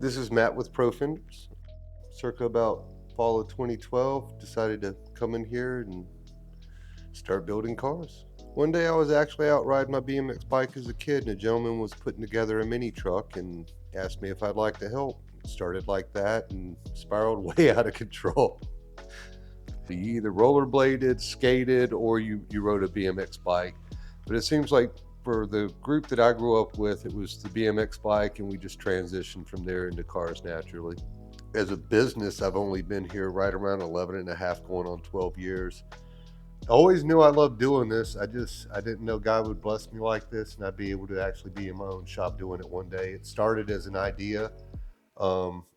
This is Matt with Profenders. Circa about fall of 2012, decided to come in here and start building cars. One day I was actually out riding my BMX bike as a kid, and a gentleman was putting together a mini truck and asked me if I'd like to help. It started like that and spiraled way out of control. You either rollerbladed, skated, or you rode a BMX bike. But it seems like for the group that I grew up with, it was the BMX bike, and we just transitioned from there into cars naturally. As a business, I've only been here right around 11 and a half, going on 12 years. I always knew I loved doing this. I didn't know God would bless me like this and I'd be able to actually be in my own shop doing it one day. It started as an idea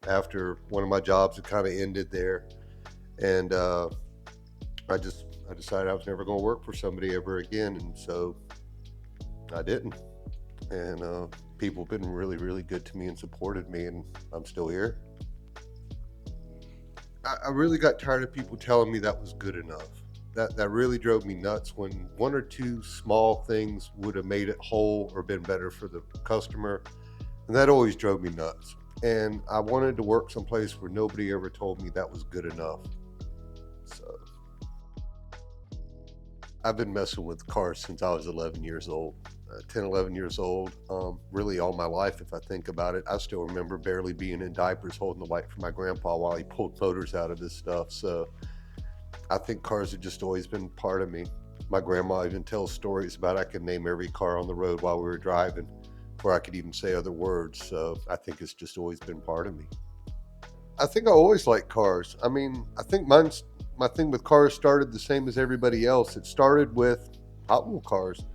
after one of my jobs had kind of ended there. And I decided I was never going to work for somebody ever again. And so I didn't. And people have been really, really good to me and supported me, and I'm still here. I really got tired of people telling me that was good enough. That really drove me nuts when one or two small things would have made it whole or been better for the customer. And that always drove me nuts. And I wanted to work someplace where nobody ever told me that was good enough. So I've been messing with cars since I was 11 years old. 10, 11 years old, really all my life if I think about it. I still remember barely being in diapers holding the light for my grandpa while he pulled motors out of his stuff. So I think cars have just always been part of me. My grandma even tells stories about I could name every car on the road while we were driving before I could even say other words. So I think it's just always been part of me. I think I always liked cars. I mean, I think my thing with cars started the same as everybody else. It started with Hot Wheel cars.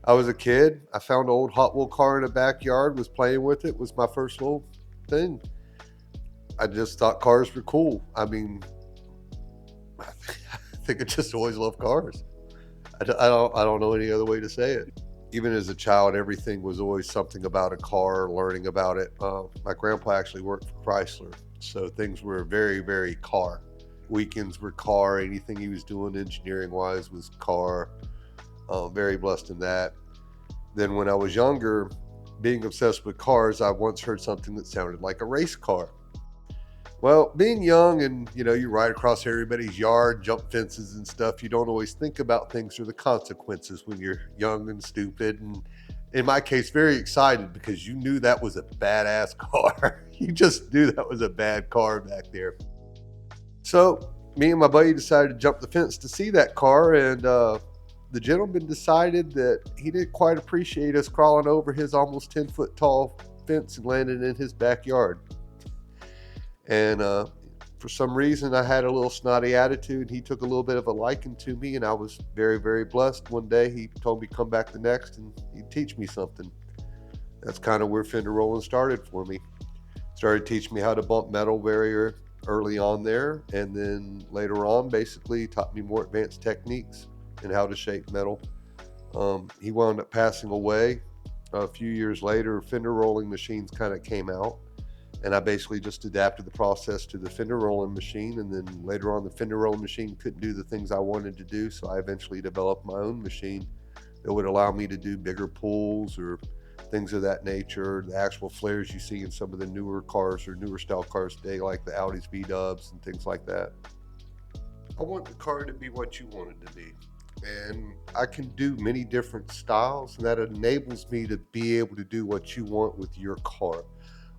I was a kid. I found an old Hot Wheel car in the backyard, was playing with it, was my first little thing. I just thought cars were cool. I mean, I think I just always loved cars. I don't know any other way to say it. Even as a child, everything was always something about a car, learning about it. My grandpa actually worked for Chrysler, so things were very, very car. Weekends were car. Anything he was doing engineering-wise was car. Very blessed in that. Then when I was younger, being obsessed with cars, I once heard something that sounded like a race car. Well, being young and you ride across everybody's yard, jump fences and stuff, you don't always think about things or the consequences when you're young and stupid. And in my case, very excited because you knew that was a badass car. You just knew that was a bad car back there. So me and my buddy decided to jump the fence to see that car, and the gentleman decided that he didn't quite appreciate us crawling over his almost 10-foot tall fence and landing in his backyard. And for some reason, I had a little snotty attitude. He took a little bit of a liking to me, and I was very, very blessed. One day, he told me come back the next, and he'd teach me something. That's kind of where fender rolling started for me. Started teaching me how to bump metal very early on there, and then later on, basically taught me more advanced techniques and how to shape metal. He wound up passing away. A few years later, fender rolling machines kind of came out, and I basically just adapted the process to the fender rolling machine. And then later on, the fender rolling machine couldn't do the things I wanted to do, so I eventually developed my own machine that would allow me to do bigger pulls or things of that nature. The actual flares you see in some of the newer cars or newer style cars today, like the Audi's V-dubs and things like that. I want the car to be what you want it to be. And I can do many different styles, and that enables me to be able to do what you want with your car.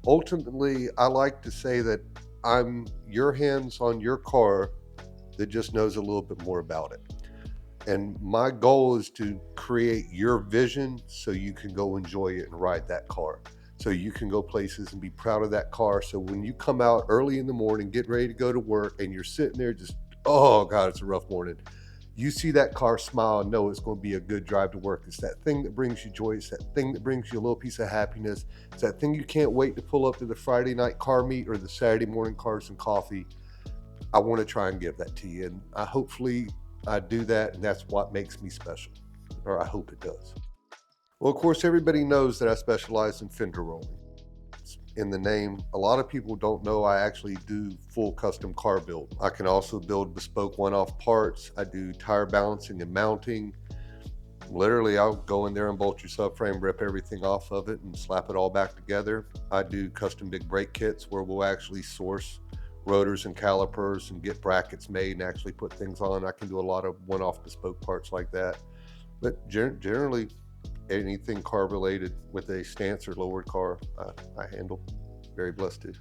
Ultimately, I like to say that I'm your hands on your car that just knows a little bit more about it. And my goal is to create your vision so you can go enjoy it and ride that car. So you can go places and be proud of that car. So when you come out early in the morning, get ready to go to work, and you're sitting there just, oh God, it's a rough morning. You see that car smile and know it's going to be a good drive to work. It's that thing that brings you joy. It's that thing that brings you a little piece of happiness. It's that thing you can't wait to pull up to the Friday night car meet or the Saturday morning cars and coffee. I want to try and give that to you. And hopefully I do that, and that's what makes me special, or I hope it does. Well, of course, everybody knows that I specialize in fender rolling. In the name, a lot of people don't know I actually do full custom car build. I can also build bespoke one-off parts. I do tire balancing and mounting. Literally, I'll go in there and bolt your subframe, rip everything off of it, and slap it all back together. I do custom big brake kits where we'll actually source rotors and calipers and get brackets made and actually put things on. I can do a lot of one-off bespoke parts like that. But generally, anything car related with a stance or lowered car, I handle. Very blessed to.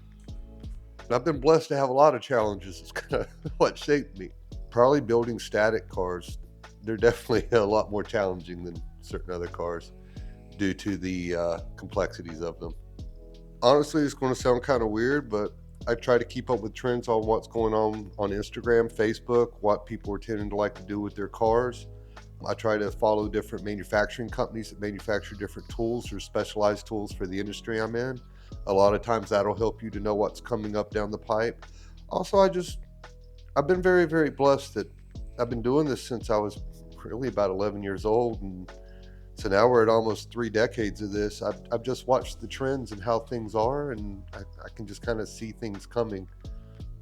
I've been blessed to have a lot of challenges. It's kind of what shaped me. Probably building static cars. They're definitely a lot more challenging than certain other cars due to the complexities of them. Honestly, it's going to sound kind of weird, but I try to keep up with trends on what's going on Instagram, Facebook, what people are tending to like to do with their cars. I try to follow different manufacturing companies that manufacture different tools or specialized tools for the industry I'm in. A lot of times that'll help you to know what's coming up down the pipe. Also, I've been very, very blessed that I've been doing this since I was really about 11 years old. And so now we're at almost 3 decades of this. I've just watched the trends and how things are, and I can just kind of see things coming.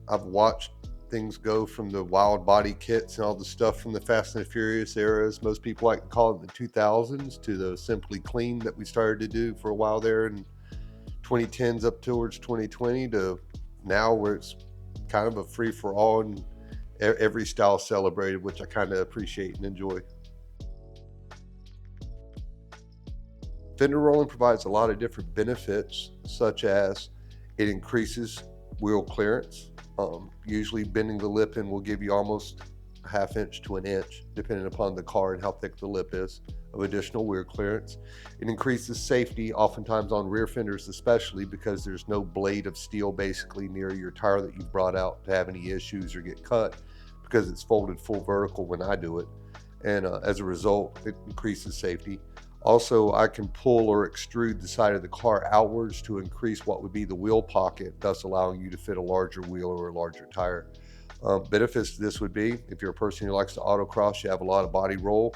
I've watched things go from the wild body kits and all the stuff from the Fast and the Furious eras. Most people like to call it the 2000s to the Simply Clean that we started to do for a while there in 2010s up towards 2020 to now where it's kind of a free for all and every style celebrated, which I kind of appreciate and enjoy. Fender rolling provides a lot of different benefits, such as it increases wheel clearance. Usually bending the lip in will give you almost a half inch to an inch, depending upon the car and how thick the lip is, of additional wheel clearance. It increases safety, oftentimes on rear fenders especially, because there's no blade of steel basically near your tire that you've brought out to have any issues or get cut, because it's folded full vertical when I do it. And as a result, it increases safety. Also, I can pull or extrude the side of the car outwards to increase what would be the wheel pocket, thus allowing you to fit a larger wheel or a larger tire. Benefits to this would be, if you're a person who likes to autocross, you have a lot of body roll,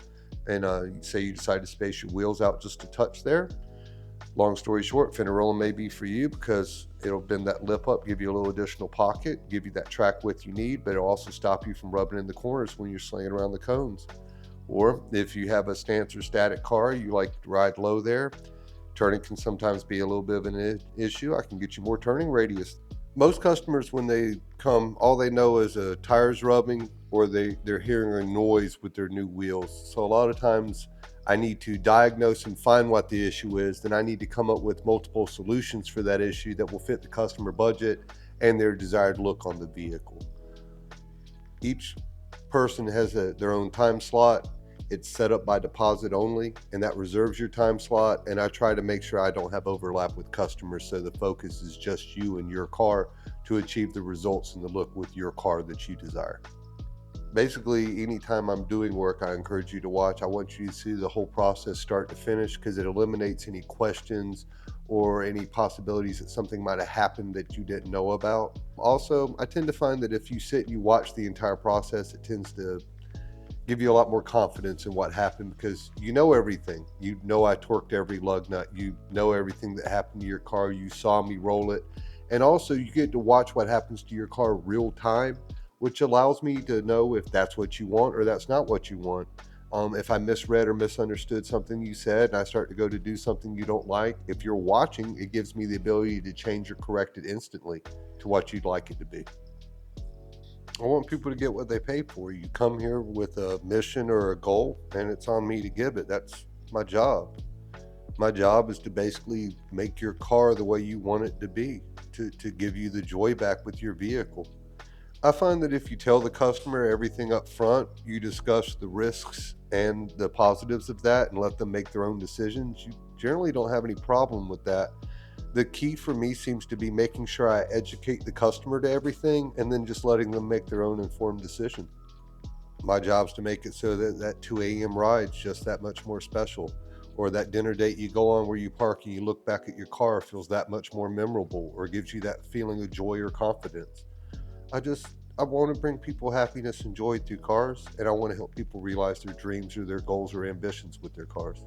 and say you decide to space your wheels out just a touch there. Long story short, fender rolling may be for you because it'll bend that lip up, give you a little additional pocket, give you that track width you need, but it'll also stop you from rubbing in the corners when you're slaying around the cones. Or if you have a stance or static car, you like to ride low there, turning can sometimes be a little bit of an issue. I can get you more turning radius. Most customers, when they come, all they know is tires rubbing or they're hearing a noise with their new wheels. So a lot of times I need to diagnose and find what the issue is. Then I need to come up with multiple solutions for that issue that will fit the customer budget and their desired look on the vehicle. Each person has their own time slot. It's set up by deposit only, and that reserves your time slot. And I try to make sure I don't have overlap with customers, so the focus is just you and your car to achieve the results and the look with your car that you desire. Basically, anytime I'm doing work, I encourage you to watch. I want you to see the whole process start to finish, because it eliminates any questions or any possibilities that something might have happened that you didn't know about. Also, I tend to find that if you sit and you watch the entire process, it tends to give you a lot more confidence in what happened, because you know everything. You know I torqued every lug nut. You know everything that happened to your car. You saw me roll it. And also you get to watch what happens to your car real time, which allows me to know if that's what you want or that's not what you want. If I misread or misunderstood something you said and I start to go to do something you don't like, if you're watching, it gives me the ability to change or correct it instantly to what you'd like it to be. I want people to get what they pay for. You come here with a mission or a goal, and it's on me to give it. That's my job. My job is to basically make your car the way you want it to be, to give you the joy back with your vehicle. I find that if you tell the customer everything up front, you discuss the risks and the positives of that and let them make their own decisions, you generally don't have any problem with that. The key for me seems to be making sure I educate the customer to everything and then just letting them make their own informed decision. My job's to make it so that that 2 a.m. ride's just that much more special, or that dinner date you go on where you park and you look back at your car feels that much more memorable, or gives you that feeling of joy or confidence. I want to bring people happiness and joy through cars, and I want to help people realize their dreams or their goals or ambitions with their cars.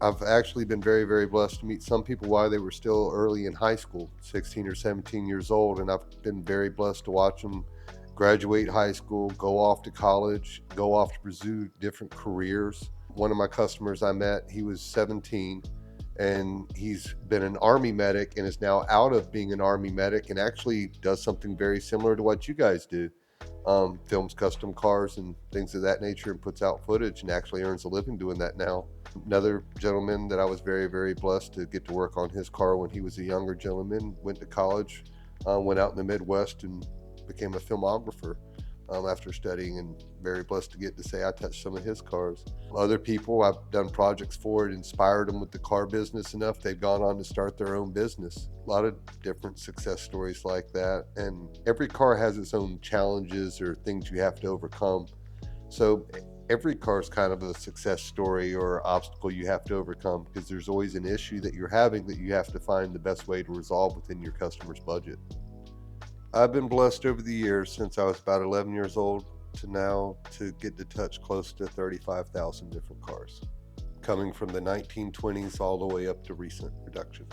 I've actually been very, very blessed to meet some people while they were still early in high school, 16 or 17 years old, and I've been very blessed to watch them graduate high school, go off to college, go off to pursue different careers. One of my customers I met, he was 17, and he's been an Army medic and is now out of being an Army medic and actually does something very similar to what you guys do. Films custom cars and things of that nature and puts out footage and actually earns a living doing that now. Another gentleman that I was very, very blessed to get to work on his car when he was a younger gentleman, went to college, went out in the Midwest and became a filmographer after studying, and very blessed to get to say I touched some of his cars. Other people I've done projects for and inspired them with the car business enough, they've gone on to start their own business. A lot of different success stories like that. And every car has its own challenges or things you have to overcome. So every car is kind of a success story or obstacle you have to overcome, because there's always an issue that you're having that you have to find the best way to resolve within your customer's budget. I've been blessed over the years since I was about 11 years old to now to get to touch close to 35,000 different cars, coming from the 1920s all the way up to recent production.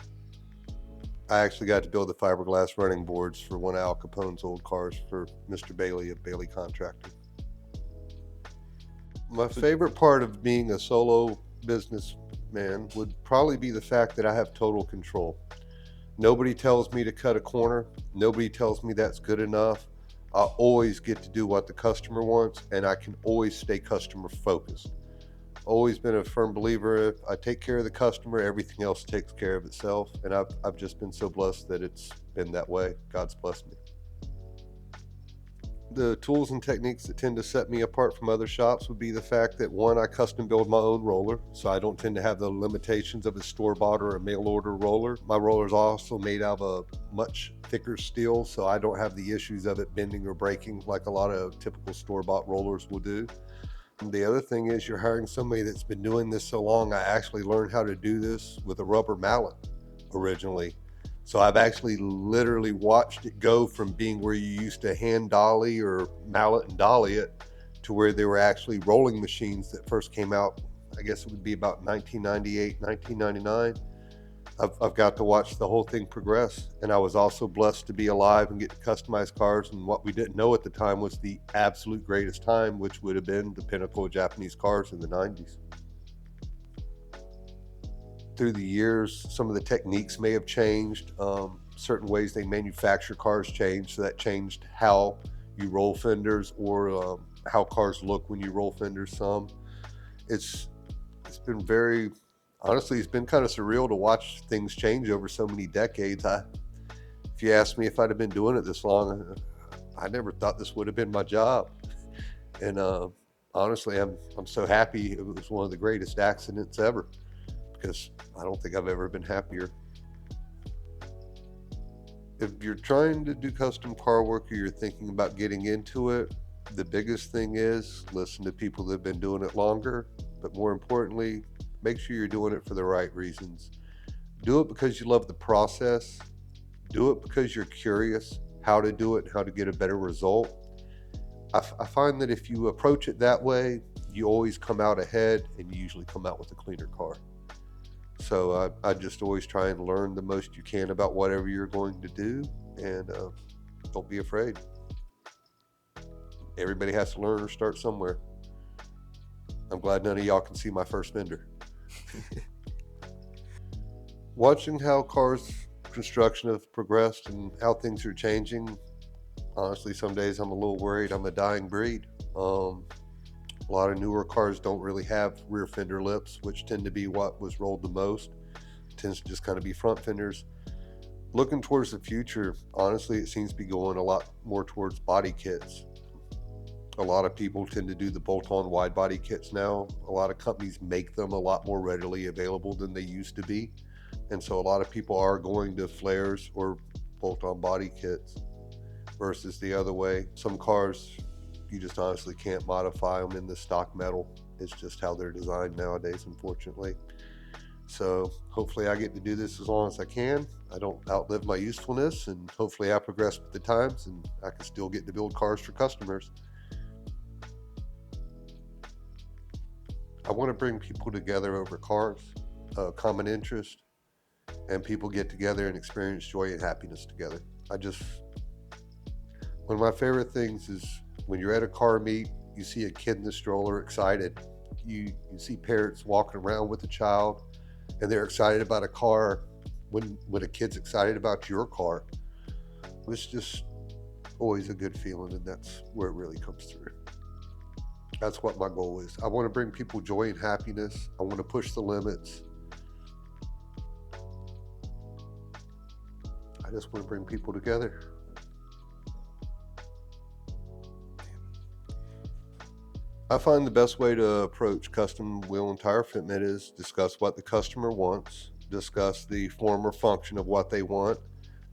I actually got to build the fiberglass running boards for one of Al Capone's old cars for Mr. Bailey of Bailey Contracting. My favorite part of being a solo businessman would probably be the fact that I have total control. Nobody tells me to cut a corner. Nobody tells me that's good enough. I always get to do what the customer wants, and I can always stay customer focused. Always been a firm believer, if I take care of the customer, everything else takes care of itself. And I've just been so blessed that it's been that way. God's blessed me. The tools and techniques that tend to set me apart from other shops would be the fact that, one, I custom build my own roller, so I don't tend to have the limitations of a store-bought or a mail-order roller. My roller is also made out of a much thicker steel, so I don't have the issues of it bending or breaking like a lot of typical store-bought rollers will do. And the other thing is, you're hiring somebody that's been doing this so long. I actually learned how to do this with a rubber mallet originally. So I've actually literally watched it go from being where you used to hand dolly or mallet and dolly it to where they were actually rolling machines that first came out. I guess it would be about 1998, 1999. I've got to watch the whole thing progress. And I was also blessed to be alive and get to customize cars. And what we didn't know at the time was the absolute greatest time, which would have been the pinnacle of Japanese cars in the 90s. Through the years, some of the techniques may have changed. Certain ways they manufacture cars changed, so that changed how you roll fenders or how cars look when you roll fenders. It's been very, honestly, it's been kind of surreal to watch things change over so many decades. If you asked me if I'd have been doing it this long, I never thought this would have been my job. And honestly, I'm so happy. It was one of the greatest accidents ever, because I don't think I've ever been happier. If you're trying to do custom car work or you're thinking about getting into it, the biggest thing is listen to people that have been doing it longer, but more importantly, make sure you're doing it for the right reasons. Do it because you love the process. Do it because you're curious how to do it, how to get a better result. I find that if you approach it that way, you always come out ahead and you usually come out with a cleaner car. So I just always try and learn the most you can about whatever you're going to do, and don't be afraid. Everybody has to learn or start somewhere. I'm glad none of y'all can see my first fender. Watching how cars construction have progressed and how things are changing, honestly, some days I'm a little worried I'm a dying breed. A lot of newer cars don't really have rear fender lips, which tend to be what was rolled the most. It tends to just kind of be front fenders. Looking towards the future, honestly, it seems to be going a lot more towards body kits. A lot of people tend to do the bolt-on wide body kits now. A lot of companies make them a lot more readily available than they used to be. And so a lot of people are going to flares or bolt-on body kits versus the other way. Some cars, you just honestly can't modify them in the stock metal. It's just how they're designed nowadays, unfortunately. So hopefully I get to do this as long as I can. I don't outlive my usefulness, and hopefully I progress with the times and I can still get to build cars for customers. I want to bring people together over cars, common interest, and people get together and experience joy and happiness together. One of my favorite things is when you're at a car meet, you see a kid in the stroller excited. you see parents walking around with a child and they're excited about a car when a kid's excited about your car. It's just always a good feeling, and that's where it really comes through. That's what my goal is. I want to bring people joy and happiness. I want to push the limits. I just want to bring people together. I find the best way to approach custom wheel and tire fitment is discuss what the customer wants, discuss the form or function of what they want,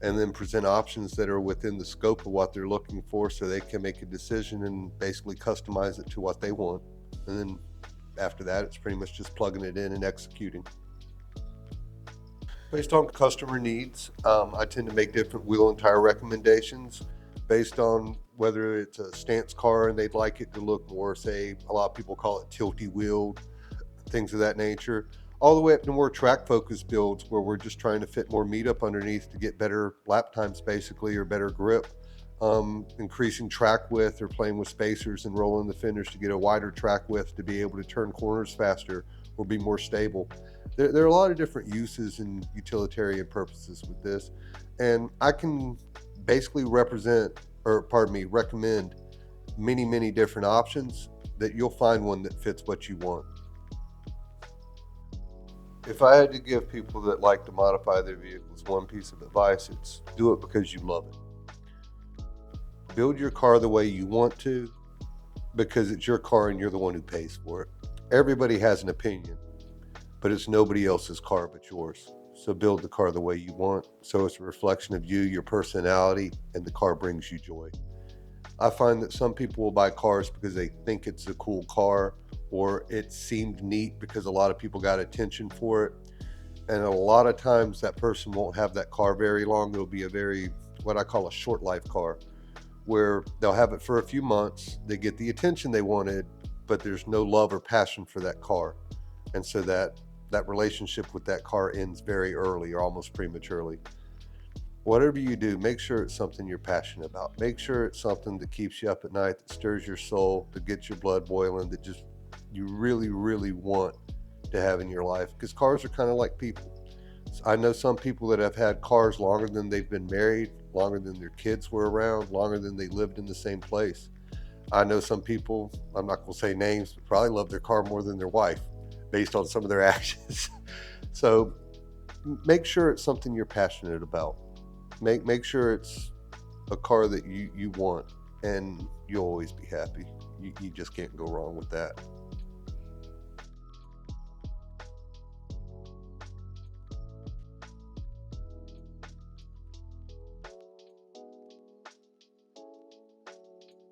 and then present options that are within the scope of what they're looking for so they can make a decision and basically customize it to what they want. And then after that, it's pretty much just plugging it in and executing. Based on customer needs, I tend to make different wheel and tire recommendations based on whether it's a stance car and they'd like it to look more, say, a lot of people call it tilty wheeled, things of that nature, all the way up to more track focused builds where we're just trying to fit more meat up underneath to get better lap times basically, or better grip. Increasing track width or playing with spacers and rolling the fenders to get a wider track width to be able to turn corners faster or be more stable. There are a lot of different uses and utilitarian purposes with this, and I can basically recommend many different options that you'll find one that fits what you want. If I had to give people that like to modify their vehicles one piece of advice, it's do it because you love it. Build your car the way you want to because it's your car and you're the one who pays for it. Everybody has an opinion, but it's nobody else's car but yours. So build the car the way you want, so it's a reflection of you, your personality, and the car brings you joy. I find that some people will buy cars because they think it's a cool car or it seemed neat because a lot of people got attention for it. And a lot of times that person won't have that car very long. It'll be a very, what I call a short life car, where they'll have it for a few months, they get the attention they wanted, but there's no love or passion for that car. And so that relationship with that car ends very early or almost prematurely. Whatever you do, make sure it's something you're passionate about. Make sure it's something that keeps you up at night, that stirs your soul, that gets your blood boiling, that just you really want to have in your life. Because cars are kind of like people. I know some people that have had cars longer than they've been married, longer than their kids were around, longer than they lived in the same place. I know some people, I'm not going to say names, but probably love their car more than their wife based on some of their actions. So make sure it's something you're passionate about. Make sure it's a car that you want, and you'll always be happy. You just can't go wrong with that.